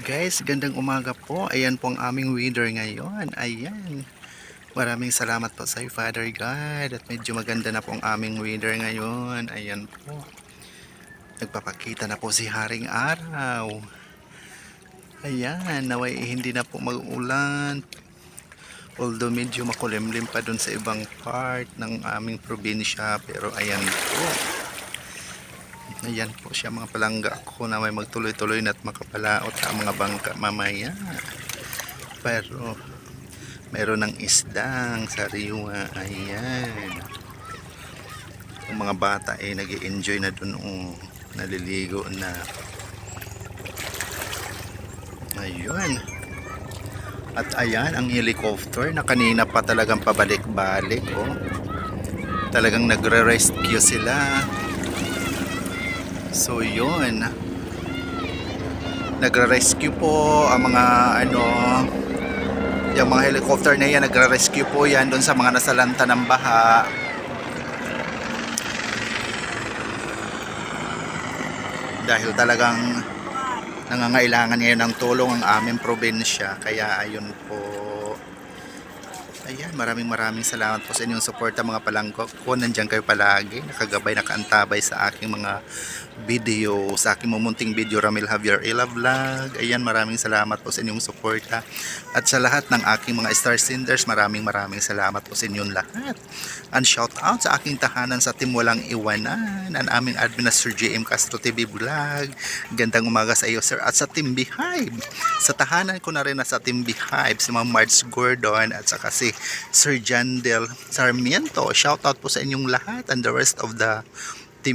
Guys, gandang umaga po. Ayan po ang aming weather ngayon. Ayan. Maraming salamat po sa Father God. At medyo maganda na po ang aming weather ngayon. Ayan po. Nagpapakita na po si Haring Araw. Ayan. Naway hindi na po mag-ulan. Although medyo makulimlim pa dun sa ibang part ng aming probinsya. Pero ayan po. Ayan po siya mga palangga ko na may magtuloy-tuloy na at makapalaot ang mga bangka mamaya. Pero meron ng isdang sariwa. Ayan. Ang mga bata ay nag-i-enjoy na dun. Naliligo na. Ayun. At ayan ang helicopter na kanina pa talagang pabalik-balik. Talagang nagre-rescue sila. So yun, nagre-rescue po ang mga yung mga helicopter na yan, nagre-rescue po yan doon sa mga nasalanta ng baha. Dahil talagang nangangailangan ngayon ng tulong ang aming probinsya. Kaya ayun po. Ayan, maraming salamat po sa inyong suporta mga palangkok ko. Nandiyan kayo palagi, nakagabay, nakaantabay sa aking mga video, sa aking mumunting video, Ramil Javier Ella Vlog. Ayan, maraming salamat po sa inyong suporta. At sa lahat ng aking mga star senders, maraming salamat po sa inyong lahat. And shout out sa aking tahanan sa Team Walang Iwanan, ang aming admin na Sir JM Castro TV Vlog. Gandang umaga sa iyo, sir. At sa Team Beehive, sa tahanan ko na rin na sa Team Beehive, si Ma'am Marge Gordon at saka si Sir Jandel Sarmiento. Shout out po sa inyong lahat and the rest of the